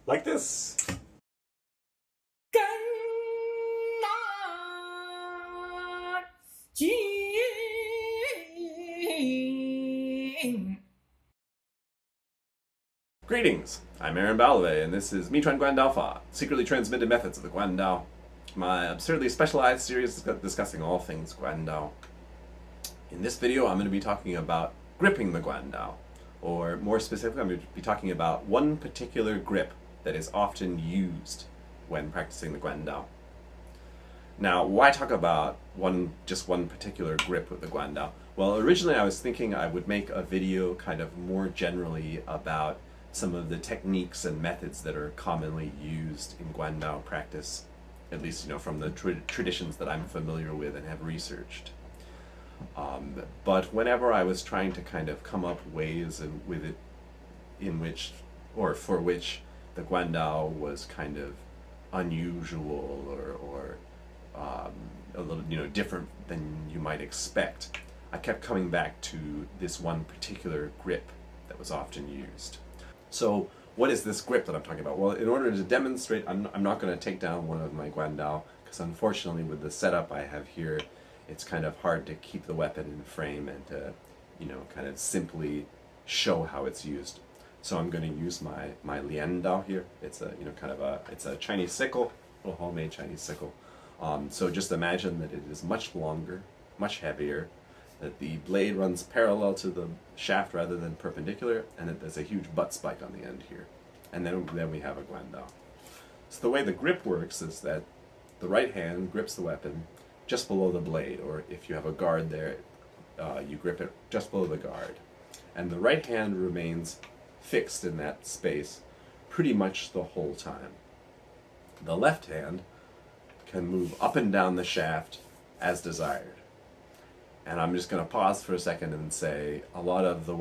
Like this. Greetings, I'm武備要畧, and this is Juan Guandao, Secretly Transmitted Methods of the Guandao, my absurdly specialized series discussing all things Guandao. In this video, I'm going to be talking about gripping the Guandao, or more specifically, I'm going to be talking about one particular grip that is often used when practicing the Guandao. Now, why talk about just one particular grip with the Guandao? Well, originally I was thinking I would make a video kind of more generally about some of the techniques and methods that are commonly used in Guandao practice, at least from the traditions that I'm familiar with and have researched. But whenever I was trying to kind of come up ways for which the Guandao was kind of unusual or a little different than you might expect, I kept coming back to this one particular grip that was often used. So what is this grip that I'm talking about? Well, in order to demonstrate, I'm not going to take down one of my Guandao, because unfortunately with the setup I have here, it's kind of hard to keep the weapon in frame and to, kind of simply show how it's used. So I'm going to use my liandao here. It's a, it's a Chinese sickle, a little homemade Chinese sickle. So just imagine that it is much longer, much heavier, that the blade runs parallel to the shaft rather than perpendicular, and that there's a huge butt spike on the end here. And then we have a Guandao. So the way the grip works is that the right hand grips the weapon just below the blade, or if you have a guard there, you grip it just below the guard. And the right hand remains fixed in that space pretty much the whole time. The left hand can move up and down the shaft as desired. And I'm just going to pause for a second and say a lot of the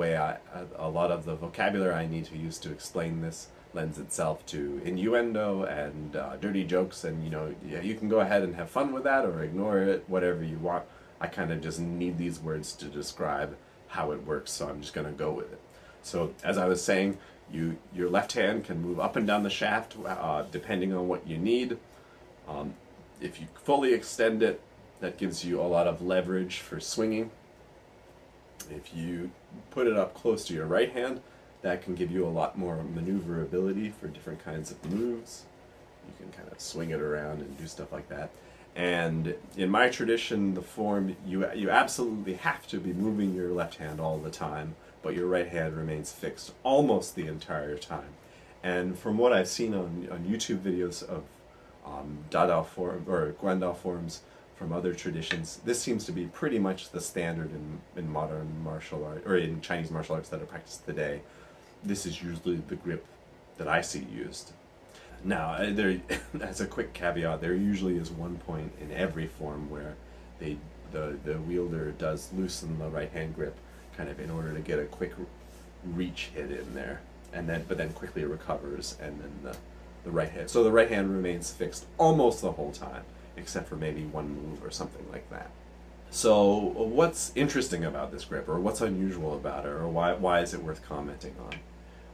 vocabulary I need to use to explain this lends itself to innuendo and dirty jokes, and you can go ahead and have fun with that or ignore it, whatever you want. I kind of just need these words to describe how it works, so I'm just going to go with it. So as I was saying, your left hand can move up and down the shaft depending on what you need. If you fully extend it, that gives you a lot of leverage for swinging. If you put it up close to your right hand, that can give you a lot more maneuverability for different kinds of moves. You can kind of swing it around and do stuff like that. And in my tradition, the form, you absolutely have to be moving your left hand all the time, but your right hand remains fixed almost the entire time. And from what I've seen on YouTube videos of Dadao form or Guandao forms from other traditions, this seems to be pretty much the standard in modern martial art, or in Chinese martial arts that are practiced today. This is usually the grip that I see used. Now, as a quick caveat, there usually is one point in every form where the wielder does loosen the right hand grip, kind of in order to get a quick reach hit in there, but then quickly recovers, and then the right hand. So the right hand remains fixed almost the whole time, except for maybe one move or something like that. So what's interesting about this grip, or what's unusual about it, or why is it worth commenting on?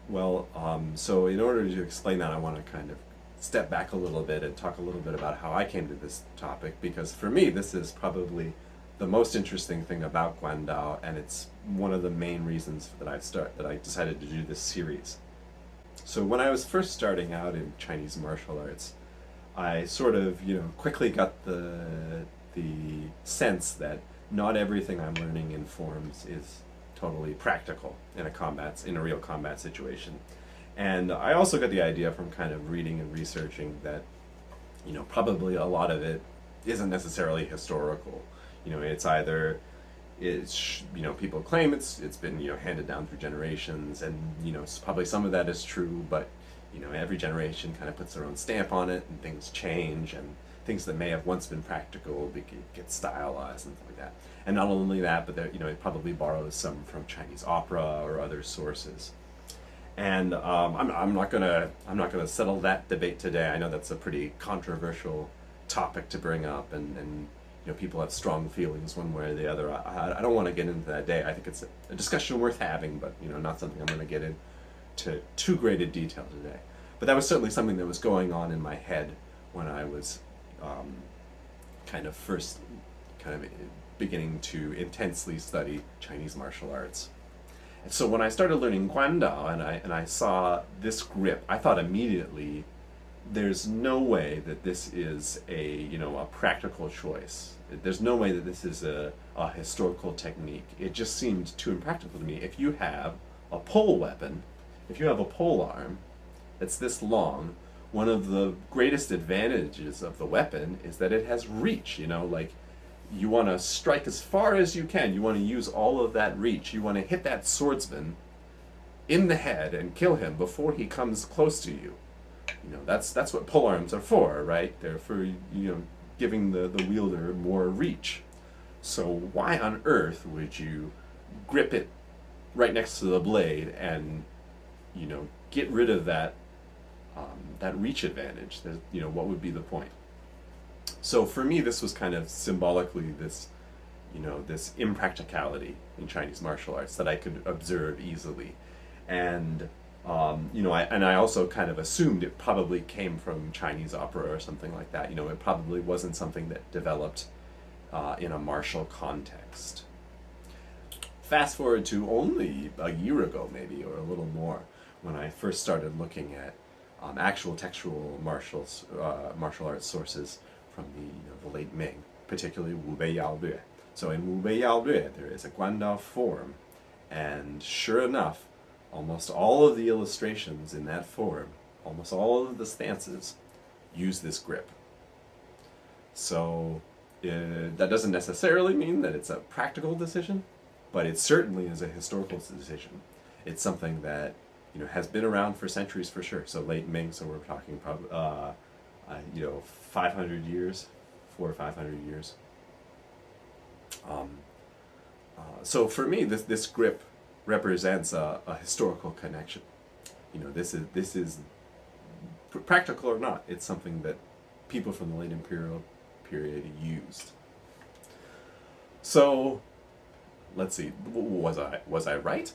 Well, so in order to explain that, I want to kind of step back a little bit and talk a little bit about how I came to this topic, because for me this is probably the most interesting thing about Guandao, and it's one of the main reasons that I decided to do this series. So when I was first starting out in Chinese martial arts, I sort of, quickly got the sense that not everything I'm learning in forms is totally practical in a real combat situation. And I also got the idea from kind of reading and researching that, probably a lot of it isn't necessarily historical. People claim it's been, handed down through generations, and, probably some of that is true, but every generation kind of puts their own stamp on it, and things change, and things that may have once been practical get stylized and stuff like that. And not only that, but it probably borrows some from Chinese opera or other sources. And I'm not gonna settle that debate today. I know that's a pretty controversial topic to bring up, and people have strong feelings one way or the other. I don't want to get into that today. I think it's a discussion worth having, but not something I'm going to get into too great a detail today. But that was certainly something that was going on in my head when I was kind of first beginning to intensely study Chinese martial arts. And so when I started learning Guandao and I saw this grip, I thought immediately, there's no way that this is a practical choice. There's no way that this is a historical technique. It just seemed too impractical to me. If you have a pole weapon, if you have a polearm that's this long, one of the greatest advantages of the weapon is that it has reach. Like, you want to strike as far as you can. You want to use all of that reach. You want to hit that swordsman in the head and kill him before he comes close to you. That's what polearms are for, right? They're for giving the wielder more reach. So why on earth would you grip it right next to the blade and get rid of that reach advantage? What would be the point? So for me, this was kind of symbolically this impracticality in Chinese martial arts that I could observe easily, and I also kind of assumed it probably came from Chinese opera or something like that. It probably wasn't something that developed in a martial context. Fast forward to only a year ago, maybe, or a little more, when I first started looking at actual textual martial arts sources from the late Ming, particularly Wubei yaolüe. So in Wubei yaolüe, there is a Guandao form, and sure enough, almost all of the illustrations in that form, almost all of the stances, use this grip. So that doesn't necessarily mean that it's a practical decision, but it certainly is a historical decision. It's something that has been around for centuries for sure. So late Ming, so we're talking probably 500 years, 400 or 500 years. So for me, this grip represents a historical connection. This is practical or not. It's something that people from the late imperial period used. So let's see. Was I right?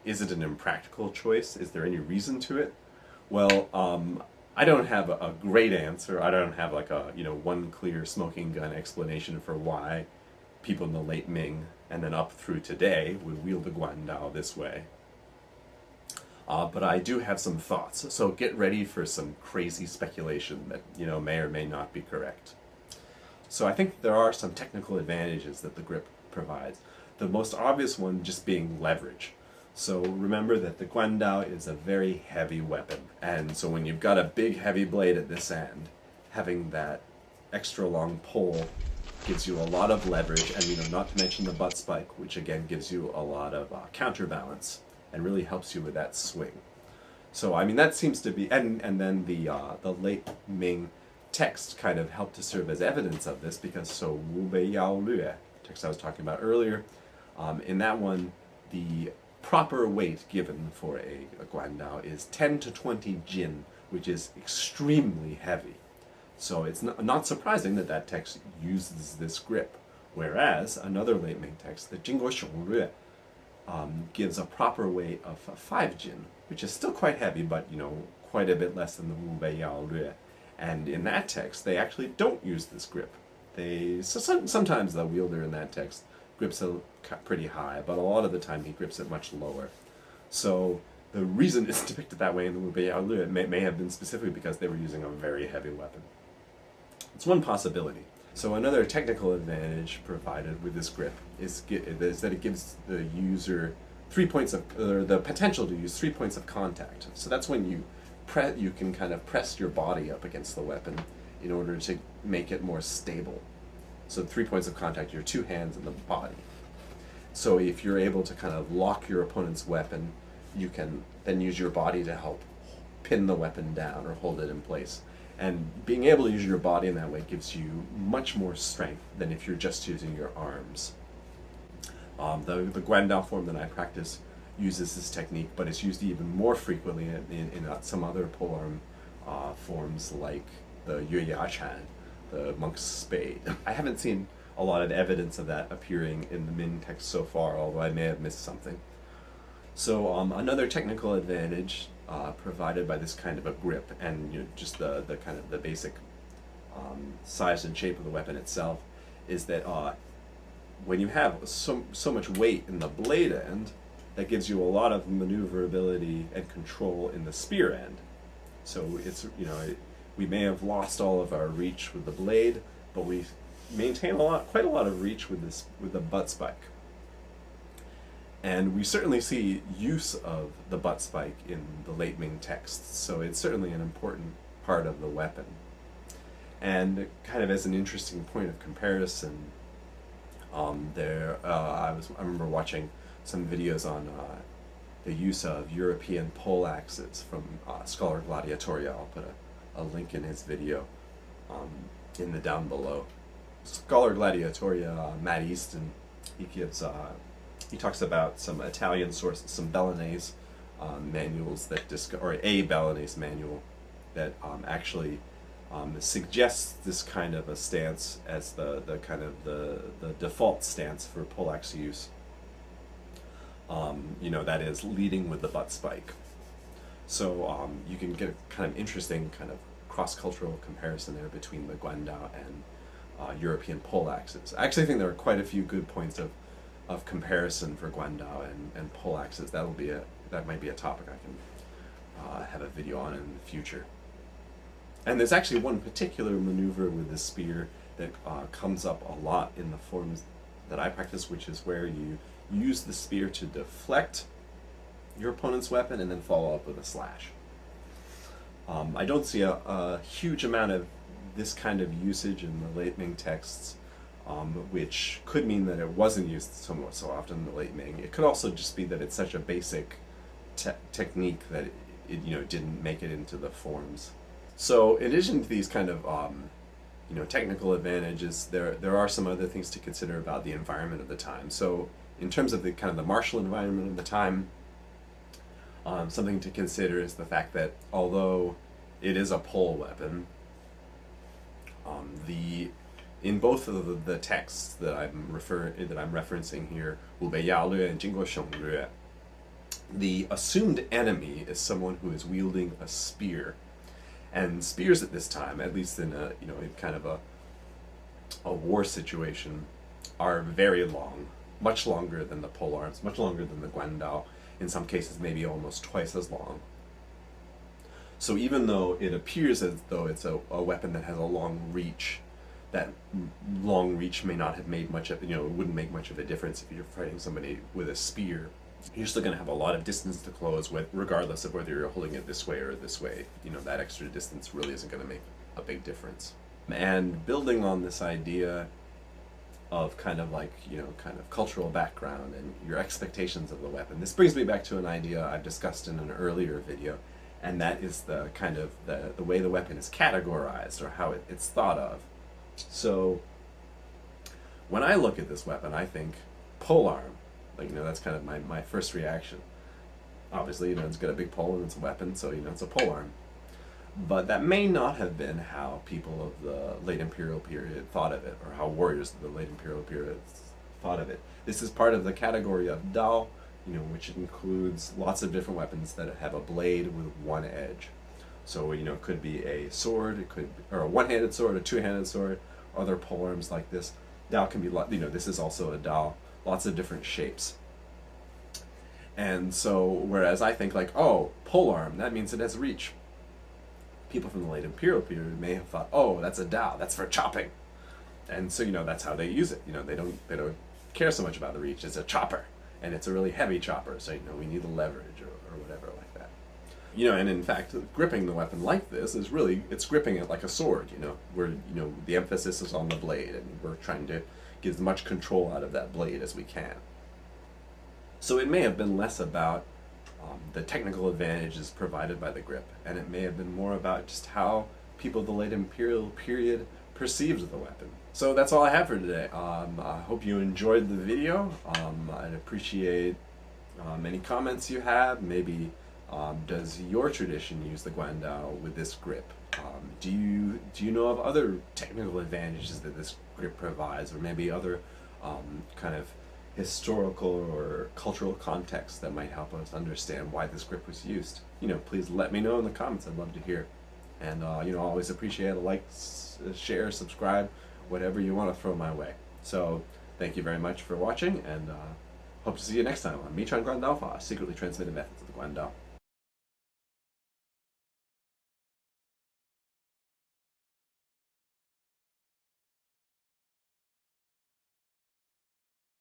Is it an impractical choice? Is there any reason to it? Well, I don't have a great answer. I don't have like a one clear smoking gun explanation for why people in the late Ming and then up through today would wield the Guandao this way. But I do have some thoughts, so get ready for some crazy speculation that may or may not be correct. So I think there are some technical advantages that the grip provides. The most obvious one just being leverage. So remember that the Guandao is a very heavy weapon, and so when you've got a big heavy blade at this end, having that extra long pole gives you a lot of leverage, and not to mention the butt spike, which again gives you a lot of counterbalance and really helps you with that swing. So that seems to be, and then the late Ming text kind of helped to serve as evidence of this, because Wubei yaolüe, text I was talking about earlier, in that one the proper weight given for a Guandao is 10 to 20 jin, which is extremely heavy. So it's not surprising that text uses this grip, whereas another late Ming text, the Jingguo Xiong gives a proper weight of 5 jin, which is still quite heavy, but quite a bit less than the Wubei yaolüe. And in that text, they actually don't use this grip. Sometimes the wielder in that text grips it pretty high, but a lot of the time he grips it much lower. So the reason it's depicted that way in the Wubei yaolüe may have been specifically because they were using a very heavy weapon. It's one possibility. So another technical advantage provided with this grip is that it gives the user the potential to use 3 points of contact. So that's when you can kind of press your body up against the weapon in order to make it more stable. So 3 points of contact, your 2 hands and the body. So if you're able to kind of lock your opponent's weapon, you can then use your body to help pin the weapon down or hold it in place. And being able to use your body in that way gives you much more strength than if you're just using your arms. The Guandao form that I practice uses this technique, but it's used even more frequently in some other polearm forms like the yue ya-chan, the monk's spade. I haven't seen a lot of evidence of that appearing in the Min text so far, although I may have missed something. So another technical advantage provided by this kind of a grip, and just the kind of the basic size and shape of the weapon itself, is that when you have so much weight in the blade end, that gives you a lot of maneuverability and control in the spear end. So it's we may have lost all of our reach with the blade, but we maintain quite a lot of reach with the butt spike. And we certainly see use of the butt spike in the late Ming texts, so it's certainly an important part of the weapon. And kind of as an interesting point of comparison, I remember watching some videos on the use of European poleaxes from Scholar Gladiatoria. I'll put a link in his video in the down below. Scholar Gladiatoria, Matt Easton, he talks about some Italian sources, some Bolognese manuals or a Bolognese manual that actually suggests this kind of a stance as the kind of the default stance for poleaxe use. That is leading with the butt spike. So you can get a kind of interesting kind of cross-cultural comparison there between the Guandao and European poleaxes. I actually think there are quite a few good points of comparison for Guandao and poleaxes. That might be a topic I can have a video on in the future. And there's actually one particular maneuver with the spear that comes up a lot in the forms that I practice, which is where you use the spear to deflect your opponent's weapon and then follow up with a slash. I don't see a huge amount of this kind of usage in the late Ming texts, which could mean that it wasn't used so often in the late Ming. It could also just be that it's such a basic technique that it didn't make it into the forms. So in addition to these kind of technical advantages, there are some other things to consider about the environment of the time. So in terms of the kind of the martial environment of the time, something to consider is the fact that although it is a pole weapon, in both of the texts that I'm referencing here, Wubei要畧and 经过雄略, the assumed enemy is someone who is wielding a spear. And spears at this time, at least in in kind of a war situation, are very long, much longer than the polearms, much longer than the Guandao. In some cases, maybe almost twice as long. So even though it appears as though it's a weapon that has a long reach, that long reach may not have made much of it wouldn't make much of a difference if you're fighting somebody with a spear. You're still going to have a lot of distance to close with, regardless of whether you're holding it this way or this way. That extra distance really isn't going to make a big difference. And building on this idea of kind of cultural background and your expectations of the weapon, this brings me back to an idea I've discussed in an earlier video, and that is the kind of the way the weapon is categorized, or how it's thought of. So when I look at this weapon, I think polearm. That's kind of my first reaction. Obviously, it's got a big pole and it's a weapon, so it's a polearm. But that may not have been how people of the late imperial period thought of it, or how warriors of the late imperial period thought of it. This is part of the category of dao, which includes lots of different weapons that have a blade with one edge. So it could be a sword, or a one-handed sword, a two-handed sword, other polearms like this. Dao can be, this is also a dao. Lots of different shapes. And so, whereas I think polearm, that means it has reach. People from the late imperial period may have thought, oh, that's a dao, that's for chopping. And so, that's how they use it. They don't care so much about the reach. It's a chopper, and it's a really heavy chopper, so we need the leverage or whatever like that. And in fact, gripping the weapon like this is really, it's gripping it like a sword, where the emphasis is on the blade, and we're trying to get as much control out of that blade as we can. So it may have been less about the technical advantages provided by the grip, and it may have been more about just how people of the late imperial period perceived the weapon. So that's all I have for today. I hope you enjoyed the video. I'd appreciate any comments you have. Maybe does your tradition use the Guandao with this grip? Do you know of other technical advantages that this grip provides, or maybe other kind of historical or cultural context that might help us understand why this grip was used, please let me know in the comments. I'd love to hear. And always appreciate a like, share, subscribe, whatever you want to throw my way. So thank you very much for watching, and hope to see you next time on Guandao, secretly transmitted methods of the Guandao.